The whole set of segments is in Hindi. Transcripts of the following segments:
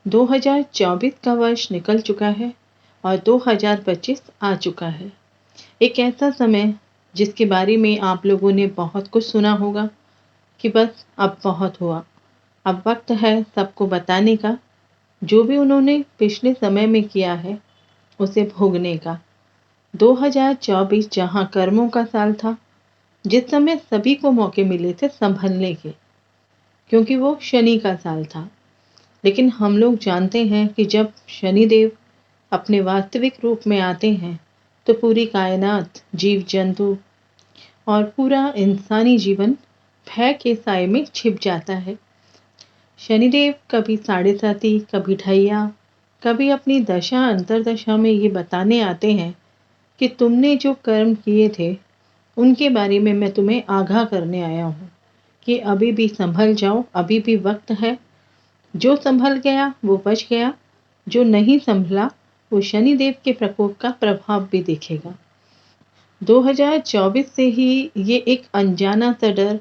2024 का वर्ष निकल चुका है और 2025 आ चुका है। एक ऐसा समय जिसके बारे में आप लोगों ने बहुत कुछ सुना होगा कि बस अब बहुत हुआ, अब वक्त है सबको बताने का, जो भी उन्होंने पिछले समय में किया है उसे भोगने का। 2024 जहां कर्मों का साल था, जिस समय सभी को मौके मिले थे संभलने के, क्योंकि वो शनि का साल था। लेकिन हम लोग जानते हैं कि जब शनिदेव अपने वास्तविक रूप में आते हैं तो पूरी कायनात, जीव जंतु और पूरा इंसानी जीवन भय के साए में छिप जाता है। शनिदेव कभी साढ़े साती, कभी ढैया, कभी अपनी दशा अंतरदशा में ये बताने आते हैं कि तुमने जो कर्म किए थे उनके बारे में मैं तुम्हें आगाह करने आया हूँ कि अभी भी संभल जाओ, अभी भी वक्त है। जो संभल गया वो बच गया, जो नहीं संभला वो शनिदेव के प्रकोप का प्रभाव भी दिखेगा। 2024 से ही ये एक अनजाना सा डर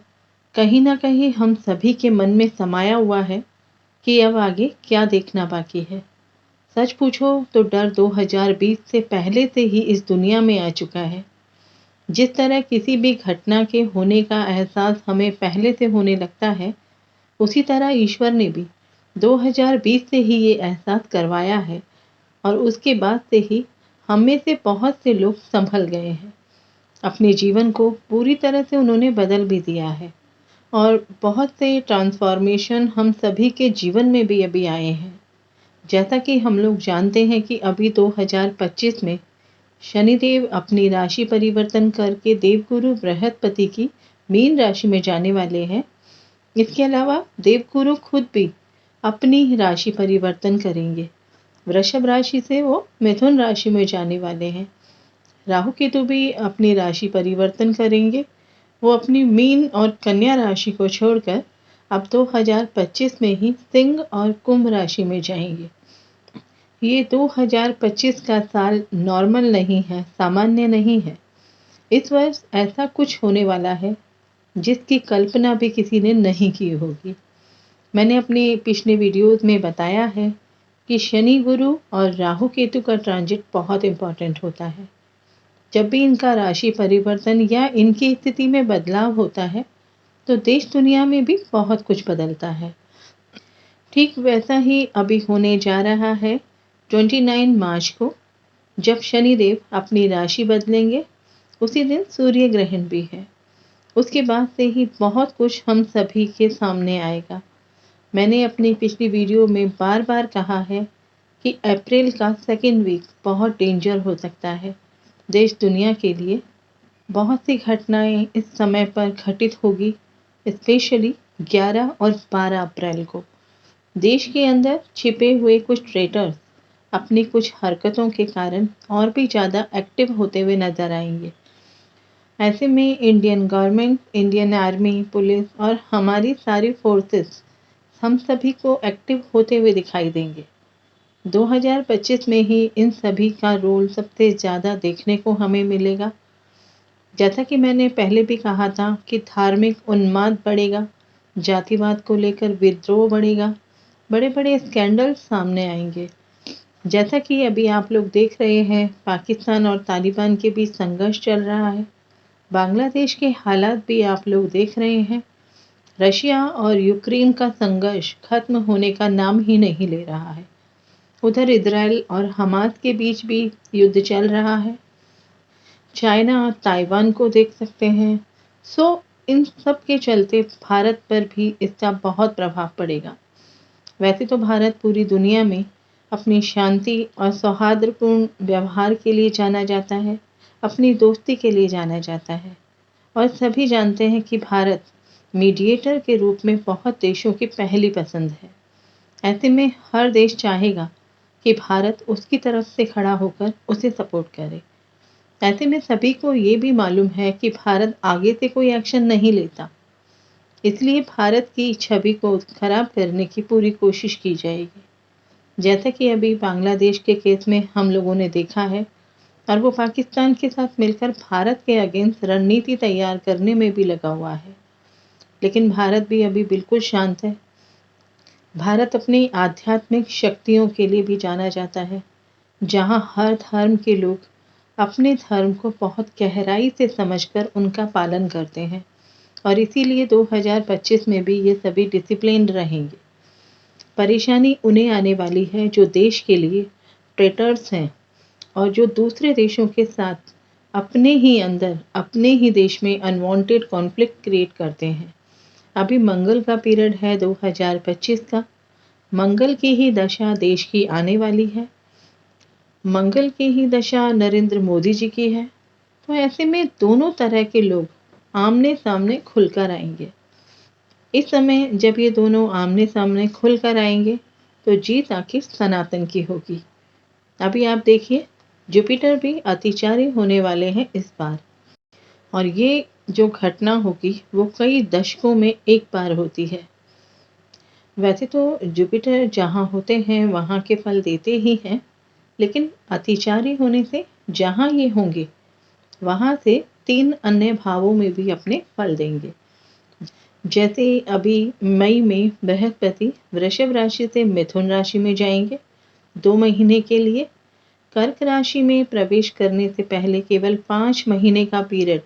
कहीं ना कहीं हम सभी के मन में समाया हुआ है कि अब आगे क्या देखना बाकी है। सच पूछो तो डर 2020 से पहले से ही इस दुनिया में आ चुका है। जिस तरह किसी भी घटना के होने का एहसास हमें पहले से होने लगता है, उसी तरह ईश्वर ने भी 2020 से ही ये एहसास करवाया है और उसके बाद से ही हम में से बहुत से लोग संभल गए हैं। अपने जीवन को पूरी तरह से उन्होंने बदल भी दिया है और बहुत से ट्रांसफॉर्मेशन हम सभी के जीवन में भी अभी आए हैं। जैसा कि हम लोग जानते हैं कि अभी 2025 में शनिदेव अपनी राशि परिवर्तन करके देवगुरु बृहस्पति की मीन राशि में जाने वाले हैं। इसके अलावा देवगुरु खुद भी अपनी राशि परिवर्तन करेंगे। वृषभ राशि से वो मिथुन राशि में जाने वाले हैं। राहु केतु भी अपनी राशि परिवर्तन करेंगे। वो अपनी मीन और कन्या राशि को छोड़कर अब 2025 में ही सिंह और कुंभ राशि में जाएंगे। ये 2025 का साल नॉर्मल नहीं है, सामान्य नहीं है। इस वर्ष ऐसा कुछ होने वाला है जिसकी कल्पना भी किसी ने नहीं की होगी। मैंने अपने पिछले वीडियोस में बताया है कि शनि, गुरु और राहु केतु का ट्रांजिट बहुत इंपॉर्टेंट होता है। जब भी इनका राशि परिवर्तन या इनकी स्थिति में बदलाव होता है तो देश दुनिया में भी बहुत कुछ बदलता है। ठीक वैसा ही अभी होने जा रहा है 29 मार्च को, जब शनिदेव अपनी राशि बदलेंगे। उसी दिन सूर्य ग्रहण भी है। उसके बाद से ही बहुत कुछ हम सभी के सामने आएगा। मैंने अपनी पिछली वीडियो में बार बार कहा है कि अप्रैल का सेकेंड वीक बहुत डेंजर हो सकता है देश दुनिया के लिए। बहुत सी घटनाएं इस समय पर घटित होगी, स्पेशली 11 और 12 अप्रैल को। देश के अंदर छिपे हुए कुछ ट्रेटर्स अपनी कुछ हरकतों के कारण और भी ज़्यादा एक्टिव होते हुए नजर आएंगे। ऐसे में Indian government, Indian army, police और हमारी सारी फोर्सेस हम सभी को एक्टिव होते हुए दिखाई देंगे। 2025 में ही इन सभी का रोल सबसे ज़्यादा देखने को हमें मिलेगा। जैसा कि मैंने पहले भी कहा था कि धार्मिक उन्माद बढ़ेगा, जातिवाद को लेकर विद्रोह बढ़ेगा, बड़े बड़े स्कैंडल सामने आएंगे। जैसा कि अभी आप लोग देख रहे हैं, पाकिस्तान और तालिबान के बीच संघर्ष चल रहा है। बांग्लादेश के हालात भी आप लोग देख रहे हैं। रशिया और यूक्रेन का संघर्ष खत्म होने का नाम ही नहीं ले रहा है। उधर इजराइल और हमास के बीच भी युद्ध चल रहा है। चाइना और ताइवान को देख सकते हैं। इन सब के चलते भारत पर भी इसका बहुत प्रभाव पड़ेगा। वैसे तो भारत पूरी दुनिया में अपनी शांति और सौहार्दपूर्ण व्यवहार के लिए जाना जाता है, अपनी दोस्ती के लिए जाना जाता है और सभी जानते हैं कि भारत मीडिएटर के रूप में बहुत देशों की पहली पसंद है। ऐसे में हर देश चाहेगा कि भारत उसकी तरफ से खड़ा होकर उसे सपोर्ट करे। ऐसे में सभी को ये भी मालूम है कि भारत आगे से कोई एक्शन नहीं लेता, इसलिए भारत की छवि को खराब करने की पूरी कोशिश की जाएगी। जैसा कि अभी बांग्लादेश के केस में हम लोगों ने देखा है, और वो पाकिस्तान के साथ मिलकर भारत के अगेंस्ट रणनीति तैयार करने में भी लगा हुआ है। लेकिन भारत भी अभी बिल्कुल शांत है। भारत अपनी आध्यात्मिक शक्तियों के लिए भी जाना जाता है, जहाँ हर धर्म के लोग अपने धर्म को बहुत गहराई से समझकर उनका पालन करते हैं और इसीलिए 2025 में भी ये सभी डिसिप्लिन्ड रहेंगे। परेशानी उन्हें आने वाली है जो देश के लिए ट्रेटर्स हैं और जो दूसरे देशों के साथ अपने ही अंदर, अपने ही देश में अनवांटेड कॉन्फ्लिक्ट क्रिएट करते हैं। अभी मंगल का पीरियड है 2025 का। मंगल की ही दशा देश की आने वाली है। मंगल की ही दशा नरेंद्र मोदी जी की है। तो ऐसे में दोनों तरह के लोग आमने सामने खुलकर आएंगे। इस समय जब ये दोनों आमने सामने खुलकर आएंगे तो जीत आखिर सनातन की होगी। अभी आप देखिए, जुपिटर भी अतिचारी होने वाले हैं इस बार और ये जो घटना होगी वो कई दशकों में एक बार होती है। वैसे तो जुपिटर जहाँ होते हैं वहाँ के फल देते ही हैं, लेकिन अतिचारी होने से जहाँ ये होंगे वहाँ से 3 अन्य भावों में भी अपने फल देंगे। जैसे अभी मई में बृहस्पति वृषभ राशि से मिथुन राशि में जाएंगे 2 महीने के लिए। कर्क राशि में प्रवेश करने से पहले केवल 5 महीने का पीरियड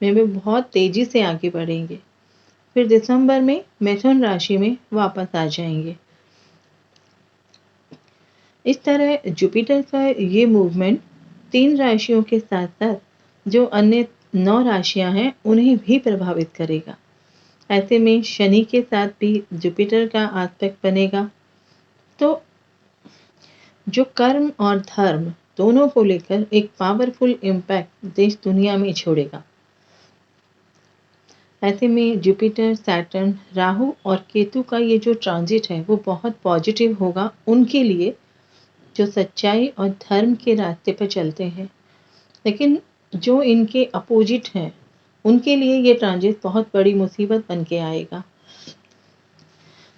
में वे बहुत तेजी से आगे बढ़ेंगे। फिर दिसंबर में मिथुन राशि में वापस आ जाएंगे। इस तरह जुपिटर का ये मूवमेंट 3 राशियों के साथ साथ जो अन्य 9 राशियां हैं उन्हें भी प्रभावित करेगा। ऐसे में शनि के साथ भी जुपिटर का आस्पेक्ट बनेगा, तो जो कर्म और धर्म दोनों को लेकर एक पावरफुल इम्पैक्ट देश दुनिया में छोड़ेगा। ऐसे में जुपिटर, सैटर्न, राहु और केतु का ये जो ट्रांजिट है वो बहुत पॉजिटिव होगा उनके लिए जो सच्चाई और धर्म के रास्ते पर चलते हैं। लेकिन जो इनके अपोजिट हैं उनके लिए ये ट्रांजिट बहुत बड़ी मुसीबत बन के आएगा।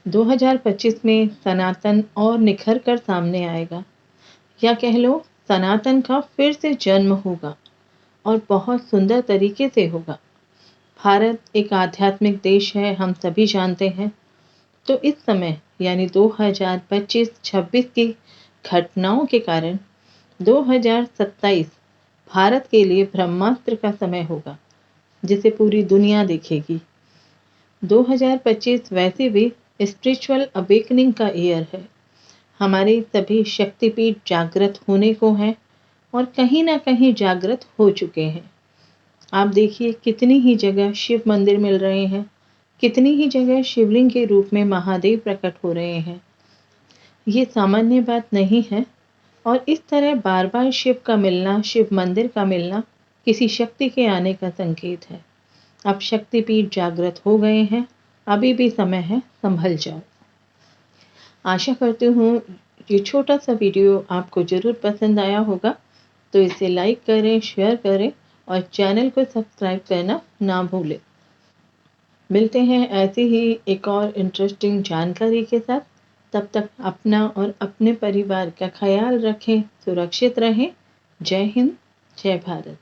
2025 में सनातन और निखर कर सामने आएगा, या कह लो सनातन का फिर से जन्म होगा और बहुत सुंदर तरीके से होगा। भारत एक आध्यात्मिक देश है, हम सभी जानते हैं। तो इस समय यानी 2025-26 की घटनाओं के कारण 2027 भारत के लिए ब्रह्मास्त्र का समय होगा जिसे पूरी दुनिया देखेगी। 2025 वैसे भी स्पिरिचुअल अवेकनिंग का ईयर है। हमारे सभी शक्तिपीठ जागृत होने को हैं और कहीं ना कहीं जागृत हो चुके हैं। आप देखिए कितनी ही जगह शिव मंदिर मिल रहे हैं, कितनी ही जगह शिवलिंग के रूप में महादेव प्रकट हो रहे हैं। ये सामान्य बात नहीं है और इस तरह बार बार शिव का मिलना, शिव मंदिर का मिलना किसी शक्ति के आने का संकेत है। अब शक्तिपीठ जागृत हो गए हैं, अभी भी समय है, संभल जाओ। आशा करती हूँ ये छोटा सा वीडियो आपको ज़रूर पसंद आया होगा, तो इसे लाइक करें, शेयर करें और चैनल को सब्सक्राइब करना ना भूलें। मिलते हैं ऐसे ही एक और इंटरेस्टिंग जानकारी के साथ। तब तक अपना और अपने परिवार का ख्याल रखें, सुरक्षित रहें। जय हिंद, जय भारत।